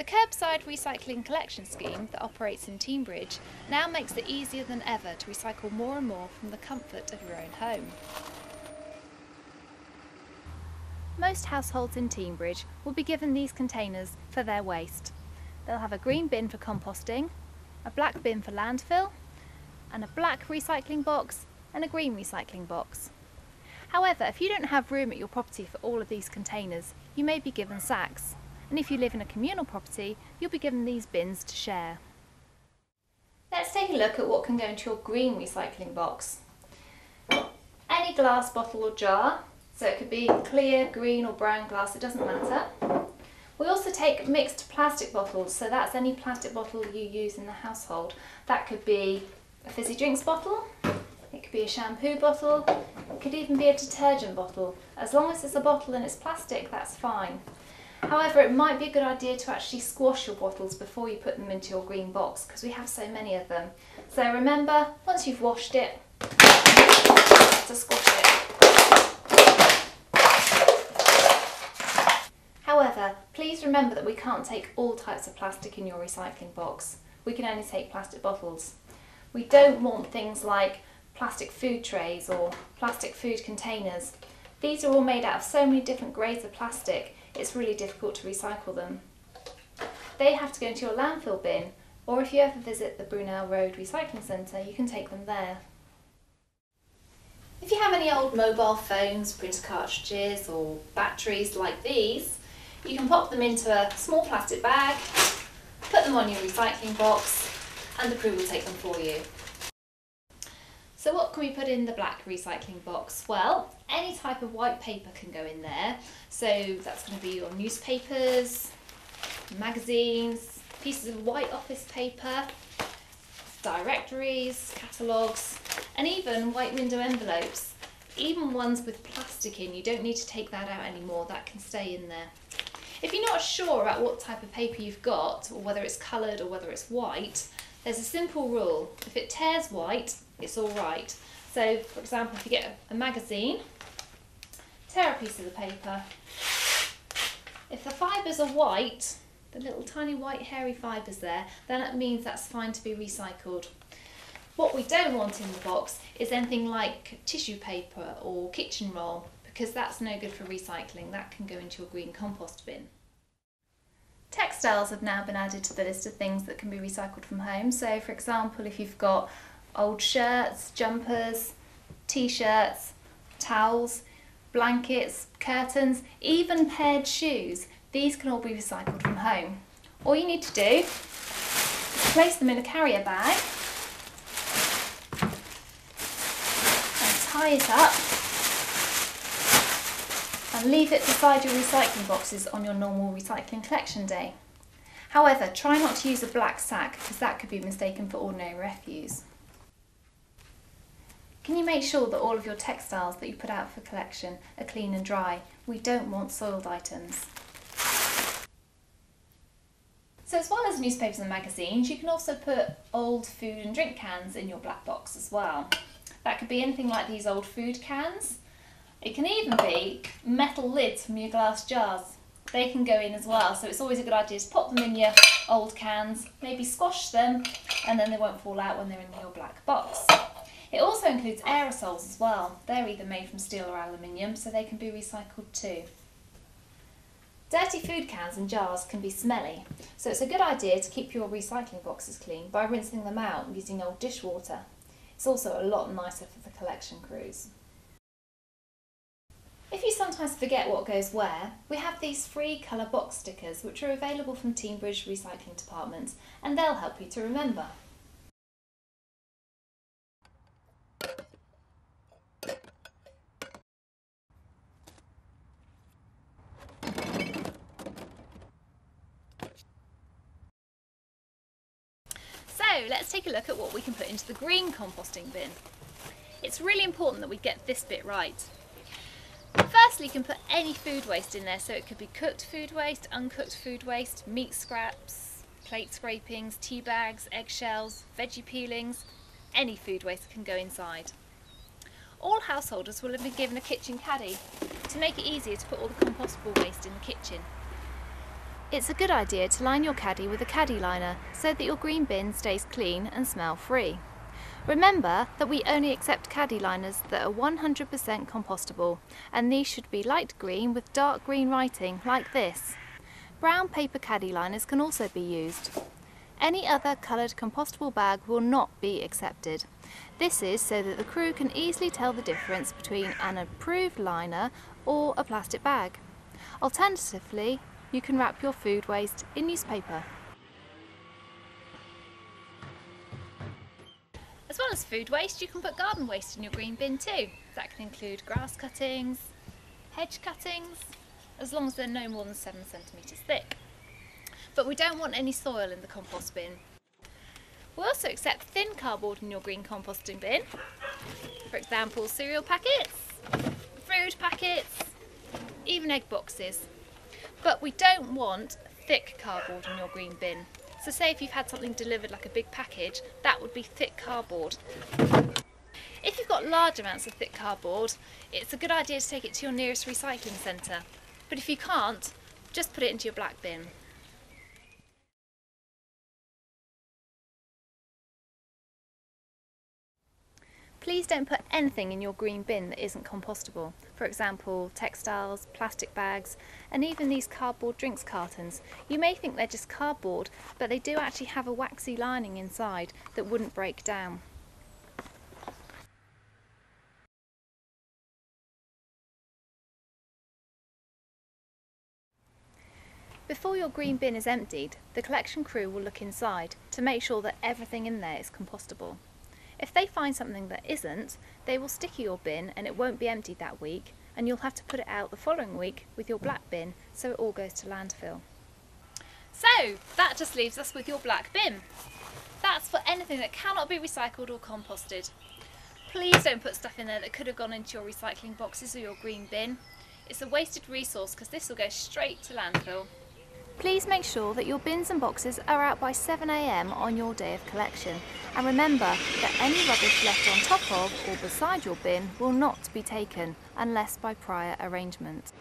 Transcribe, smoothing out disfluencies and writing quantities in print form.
The curbside recycling collection scheme that operates in Teignbridge now makes it easier than ever to recycle more and more from the comfort of your own home. Most households in Teignbridge will be given these containers for their waste. They'll have a green bin for composting, a black bin for landfill, and a black recycling box and a green recycling box. However, if you don't have room at your property for all of these containers, you may be given sacks. And if you live in a communal property, you'll be given these bins to share. Let's take a look at what can go into your green recycling box. Any glass bottle or jar, so it could be clear, green or brown glass, it doesn't matter. We also take mixed plastic bottles, so that's any plastic bottle you use in the household. That could be a fizzy drinks bottle, it could be a shampoo bottle, it could even be a detergent bottle. As long as it's a bottle and it's plastic, that's fine. However, it might be a good idea to actually squash your bottles before you put them into your green box, because we have so many of them. So remember, once you've washed it, to squash it. However, please remember that we can't take all types of plastic in your recycling box. We can only take plastic bottles. We don't want things like plastic food trays or plastic food containers. These are all made out of so many different grades of plastic, it's really difficult to recycle them. They have to go into your landfill bin, or if you ever visit the Brunel Road Recycling Centre, you can take them there. If you have any old mobile phones, printer cartridges or batteries like these, you can pop them into a small plastic bag, put them on your recycling box, and the crew will take them for you. So what can we put in the black recycling box? Well, any type of white paper can go in there. So that's going to be your newspapers, magazines, pieces of white office paper, directories, catalogues, and even white window envelopes. Even ones with plastic in, you don't need to take that out anymore, that can stay in there. If you're not sure about what type of paper you've got, or whether it's coloured or whether it's white, there's a simple rule. If it tears white, it's all right. So, for example, if you get a magazine, tear a piece of the paper. If the fibres are white, the little tiny white hairy fibres there, then it means that's fine to be recycled. What we don't want in the box is anything like tissue paper or kitchen roll, because that's no good for recycling. That can go into your green compost bin. Textiles have now been added to the list of things that can be recycled from home. So, for example, if you've got old shirts, jumpers, t-shirts, towels, blankets, curtains, even paired shoes, these can all be recycled from home. All you need to do is place them in a carrier bag and tie it up and leave it beside your recycling boxes on your normal recycling collection day. However, try not to use a black sack, because that could be mistaken for ordinary refuse. Can you make sure that all of your textiles that you put out for collection are clean and dry? We don't want soiled items. So as well as newspapers and magazines, you can also put old food and drink cans in your black box as well. That could be anything like these old food cans. It can even be metal lids from your glass jars. They can go in as well, so it's always a good idea to pop them in your old cans, maybe squash them, and then they won't fall out when they're in your black box. It also includes aerosols as well. They're either made from steel or aluminium, so they can be recycled too. Dirty food cans and jars can be smelly, so it's a good idea to keep your recycling boxes clean by rinsing them out using old dishwater. It's also a lot nicer for the collection crews. If you sometimes forget what goes where, we have these free colour box stickers which are available from Teignbridge Recycling Department, and they'll help you to remember. So let's take a look at what we can put into the green composting bin. It's really important that we get this bit right. Firstly, you can put any food waste in there, so it could be cooked food waste, uncooked food waste, meat scraps, plate scrapings, tea bags, eggshells, veggie peelings, any food waste can go inside. All householders will have been given a kitchen caddy to make it easier to put all the compostable waste in the kitchen. It's a good idea to line your caddy with a caddy liner so that your green bin stays clean and smell free. Remember that we only accept caddy liners that are 100% compostable, and these should be light green with dark green writing like this. Brown paper caddy liners can also be used. Any other coloured compostable bag will not be accepted. This is so that the crew can easily tell the difference between an approved liner or a plastic bag. Alternatively, you can wrap your food waste in newspaper. As well as food waste, you can put garden waste in your green bin too. That can include grass cuttings, hedge cuttings, as long as they're no more than 7 centimetres thick. But we don't want any soil in the compost bin. We also accept thin cardboard in your green composting bin. For example, cereal packets, fruit packets, even egg boxes. But we don't want thick cardboard in your green bin. So say if you've had something delivered like a big package, that would be thick cardboard. If you've got large amounts of thick cardboard, it's a good idea to take it to your nearest recycling centre. But if you can't, just put it into your black bin. Please don't put anything in your green bin that isn't compostable. For example, textiles, plastic bags, and even these cardboard drinks cartons. You may think they're just cardboard, but they do actually have a waxy lining inside that wouldn't break down. Before your green bin is emptied, the collection crew will look inside to make sure that everything in there is compostable. If they find something that isn't, they will sticker your bin and it won't be emptied that week, and you'll have to put it out the following week with your black bin so it all goes to landfill. So that just leaves us with your black bin. That's for anything that cannot be recycled or composted. Please don't put stuff in there that could have gone into your recycling boxes or your green bin. It's a wasted resource because this will go straight to landfill. Please make sure that your bins and boxes are out by 7 AM on your day of collection, and remember that any rubbish left on top of or beside your bin will not be taken unless by prior arrangement.